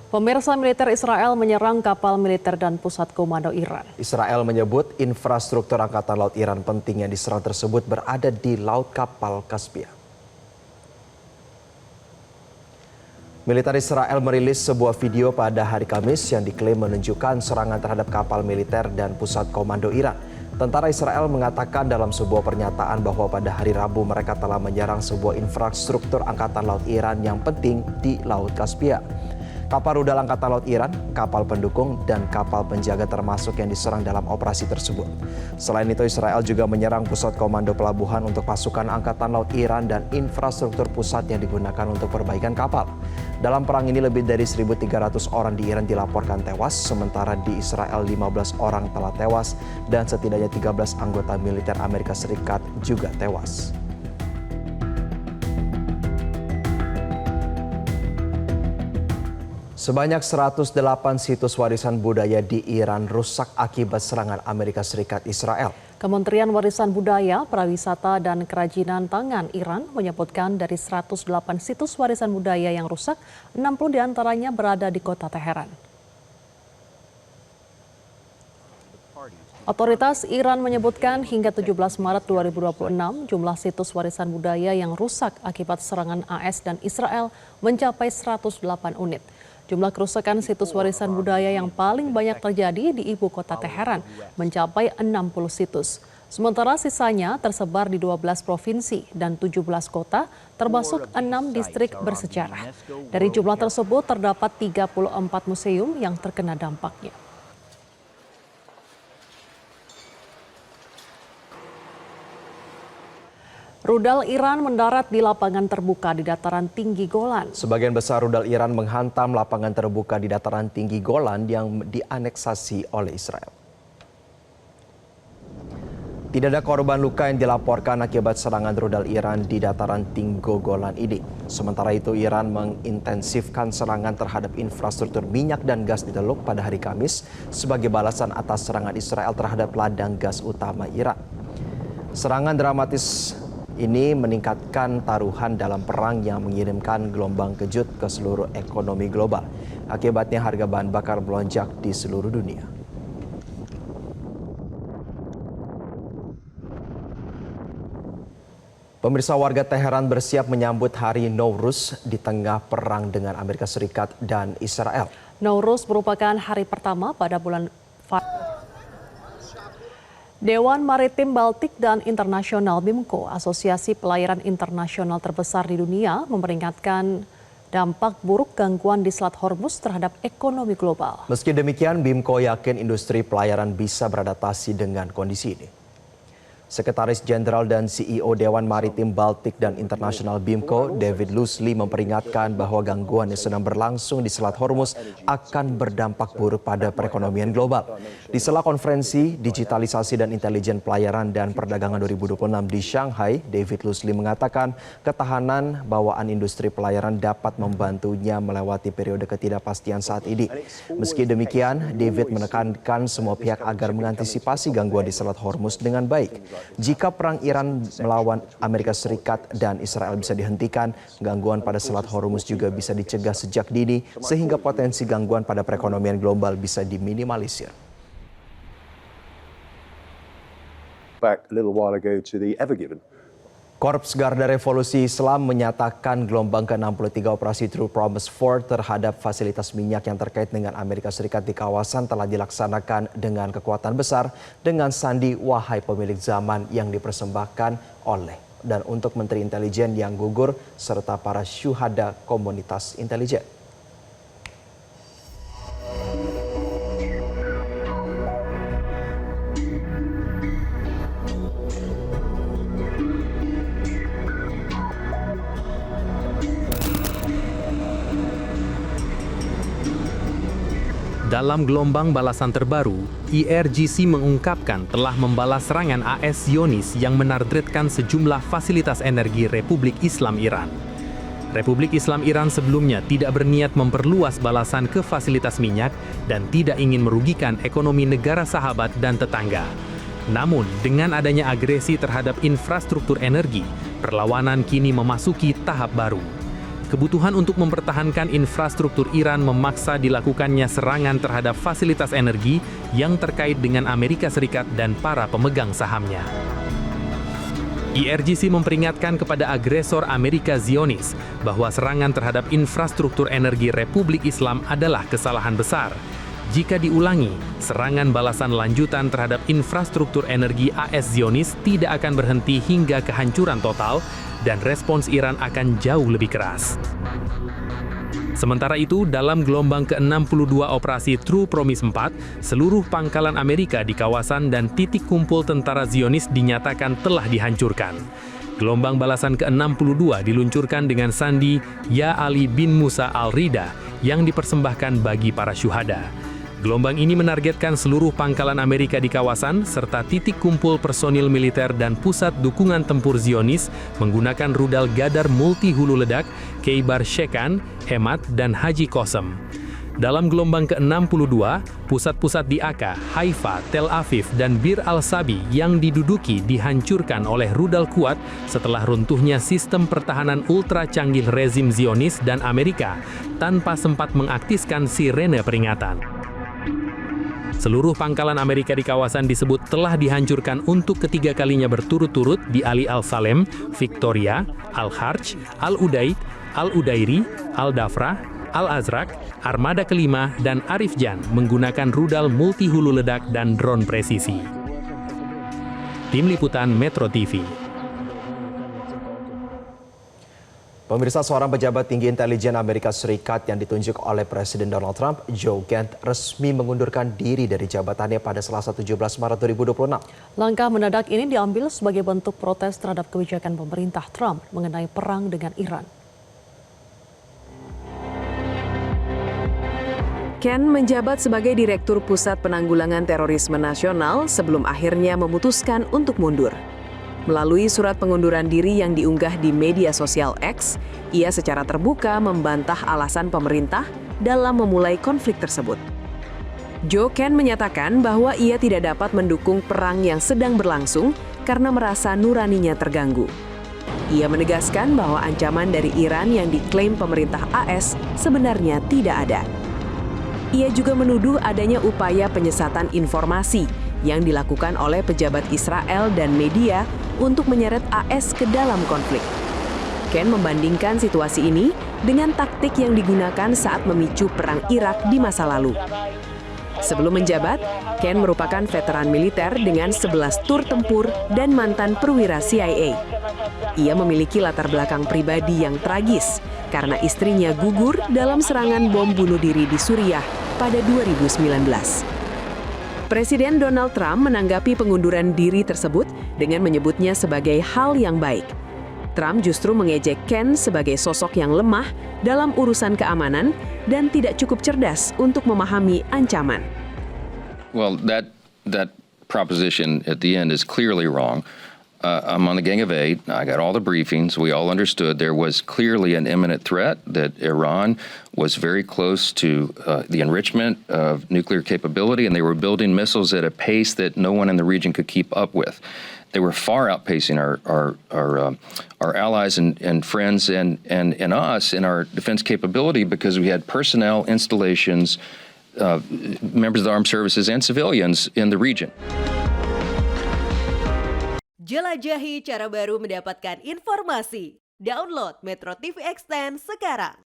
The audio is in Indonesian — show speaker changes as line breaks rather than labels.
Pemirsa, militer Israel menyerang kapal militer dan pusat komando Iran.
Israel menyebut infrastruktur Angkatan Laut Iran penting yang diserang tersebut berada di Laut Kapal Kaspia. Militer Israel merilis sebuah video pada hari Kamis yang diklaim menunjukkan serangan terhadap kapal militer dan pusat komando Iran. Tentara Israel mengatakan dalam sebuah pernyataan bahwa pada hari Rabu mereka telah menyerang sebuah infrastruktur Angkatan Laut Iran yang penting di Laut Kaspia. Kapal rudal Angkatan Laut Iran, kapal pendukung, dan kapal penjaga termasuk yang diserang dalam operasi tersebut. Selain itu, Israel juga menyerang pusat komando pelabuhan untuk pasukan Angkatan Laut Iran dan infrastruktur pusat yang digunakan untuk perbaikan kapal. Dalam perang ini lebih dari 1.300 orang di Iran dilaporkan tewas, sementara di Israel 15 orang telah tewas dan setidaknya 13 anggota militer Amerika Serikat juga tewas. Sebanyak 108 situs warisan budaya di Iran rusak akibat serangan Amerika Serikat Israel.
Kementerian Warisan Budaya, Prawisata, dan Kerajinan Tangan Iran menyebutkan dari 108 situs warisan budaya yang rusak, 60 diantaranya berada di kota Teheran. Otoritas Iran menyebutkan hingga 17 Maret 2026, jumlah situs warisan budaya yang rusak akibat serangan AS dan Israel mencapai 108 unit. Jumlah kerusakan situs warisan budaya yang paling banyak terjadi di ibu kota Teheran, mencapai 60 situs. Sementara sisanya tersebar di 12 provinsi dan 17 kota, termasuk 6 distrik bersejarah. Dari jumlah tersebut terdapat 34 museum yang terkena dampaknya. Rudal Iran mendarat di lapangan terbuka di dataran tinggi Golan.
Sebagian besar rudal Iran menghantam lapangan terbuka di dataran tinggi Golan yang dianeksasi oleh Israel. Tidak ada korban luka yang dilaporkan akibat serangan rudal Iran di dataran tinggi Golan ini. Sementara itu, Iran mengintensifkan serangan terhadap infrastruktur minyak dan gas di Teluk pada hari Kamis sebagai balasan atas serangan Israel terhadap ladang gas utama Iran. Serangan dramatis ini meningkatkan taruhan dalam perang yang mengirimkan gelombang kejut ke seluruh ekonomi global. Akibatnya harga bahan bakar melonjak di seluruh dunia. Pemirsa, warga Teheran bersiap menyambut hari Nowruz di tengah perang dengan Amerika Serikat dan Israel.
Nowruz merupakan hari pertama pada bulan Dewan Maritim Baltik dan Internasional BIMCO, asosiasi pelayaran internasional terbesar di dunia, memperingatkan dampak buruk gangguan di Selat Hormuz terhadap ekonomi global.
Meski demikian, BIMCO yakin industri pelayaran bisa beradaptasi dengan kondisi ini. Sekretaris Jenderal dan CEO Dewan Maritim Baltik dan Internasional BIMCO, David Lusli, memperingatkan bahwa gangguan yang sedang berlangsung di Selat Hormuz akan berdampak buruk pada perekonomian global. Di sela konferensi Digitalisasi dan Intelijen Pelayaran dan Perdagangan 2026 di Shanghai, David Lusli mengatakan ketahanan bawaan industri pelayaran dapat membantunya melewati periode ketidakpastian saat ini. Meski demikian, David menekankan semua pihak agar mengantisipasi gangguan di Selat Hormuz dengan baik. Jika perang Iran melawan Amerika Serikat dan Israel bisa dihentikan, gangguan pada Selat Hormuz juga bisa dicegah sejak dini sehingga potensi gangguan pada perekonomian global bisa diminimalisir.
Back a little while ago to the Ever Given.
Korps Garda Revolusi Islam menyatakan gelombang ke-63 operasi True Promise 4 terhadap fasilitas minyak yang terkait dengan Amerika Serikat di kawasan telah dilaksanakan dengan kekuatan besar dengan sandi wahai pemilik zaman yang dipersembahkan oleh dan untuk Menteri Intelijen yang gugur serta para syuhada komunitas intelijen.
Dalam gelombang balasan terbaru, IRGC mengungkapkan telah membalas serangan AS Zionis yang menargetkan sejumlah fasilitas energi Republik Islam Iran. Republik Islam Iran sebelumnya tidak berniat memperluas balasan ke fasilitas minyak dan tidak ingin merugikan ekonomi negara sahabat dan tetangga. Namun, dengan adanya agresi terhadap infrastruktur energi, perlawanan kini memasuki tahap baru. kebutuhan untuk mempertahankan infrastruktur Iran memaksa dilakukannya serangan terhadap fasilitas energi yang terkait dengan Amerika Serikat dan para pemegang sahamnya. IRGC memperingatkan kepada agresor Amerika Zionis bahwa serangan terhadap infrastruktur energi Republik Islam adalah kesalahan besar. Jika diulangi, serangan balasan lanjutan terhadap infrastruktur energi AS Zionis tidak akan berhenti hingga kehancuran total dan respons Iran akan jauh lebih keras. Sementara itu, dalam gelombang ke-62 operasi True Promise 4, seluruh pangkalan Amerika di kawasan dan titik kumpul tentara Zionis dinyatakan telah dihancurkan. Gelombang balasan ke-62 diluncurkan dengan sandi Ya Ali bin Musa al-Rida yang dipersembahkan bagi para syuhada. Gelombang ini menargetkan seluruh pangkalan Amerika di kawasan serta titik kumpul personil militer dan pusat dukungan tempur Zionis menggunakan rudal Gadar multi hulu ledak, Kheibar Shekan, Hemat, dan Haji Qasem. Dalam gelombang ke-62, pusat-pusat di Akka, Haifa, Tel Aviv, dan Bir al-Sabi yang diduduki dihancurkan oleh rudal kuat setelah runtuhnya sistem pertahanan ultra canggih rezim Zionis dan Amerika tanpa sempat mengaktifkan sirene peringatan. Seluruh pangkalan Amerika di kawasan disebut telah dihancurkan untuk ketiga kalinya berturut-turut di Ali al-Salem, Victoria, Al-Harj, Al-Udaid, Al-Udairi, Al-Dafrah, Al-Azraq, Armada kelima, dan Arifjan menggunakan rudal multi hulu ledak dan drone presisi. Tim Liputan Metro TV.
Pemirsa, seorang pejabat tinggi intelijen Amerika Serikat yang ditunjuk oleh Presiden Donald Trump, Joe Gant, resmi mengundurkan diri dari jabatannya pada Selasa 17 Maret 2026.
Langkah mendadak ini diambil sebagai bentuk protes terhadap kebijakan pemerintah Trump mengenai perang dengan Iran.
Ken menjabat sebagai Direktur Pusat Penanggulangan Terorisme Nasional sebelum akhirnya memutuskan untuk mundur. Melalui surat pengunduran diri yang diunggah di media sosial X, ia secara terbuka membantah alasan pemerintah dalam memulai konflik tersebut. Joe Ken menyatakan bahwa ia tidak dapat mendukung perang yang sedang berlangsung karena merasa nuraninya terganggu. Ia menegaskan bahwa ancaman dari Iran yang diklaim pemerintah AS sebenarnya tidak ada. Ia juga menuduh adanya upaya penyesatan informasi yang dilakukan oleh pejabat Israel dan media untuk menyeret AS ke dalam konflik. Ken membandingkan situasi ini dengan taktik yang digunakan saat memicu perang Irak di masa lalu. Sebelum menjabat, Ken merupakan veteran militer dengan 11 tur tempur dan mantan perwira CIA. Ia memiliki latar belakang pribadi yang tragis karena istrinya gugur dalam serangan bom bunuh diri di Suriah pada 2019. Presiden Donald Trump menanggapi pengunduran diri tersebut dengan menyebutnya sebagai hal yang baik. Trump justru mengejek Ken sebagai sosok yang lemah dalam urusan keamanan dan tidak cukup cerdas untuk memahami ancaman.
Well, that proposition at the end is clearly wrong. I'm on the Gang of Eight. I got all the briefings. We all understood there was clearly an imminent threat, that Iran was very close to the enrichment of nuclear capability, and they were building missiles at a pace that no one in the region could keep up with. They were far outpacing our allies and friends and us in our defense capability because we had personnel, installations, members of the armed services, and civilians in the region.
Jelajahi cara baru mendapatkan informasi. Download Metro TV Extend sekarang.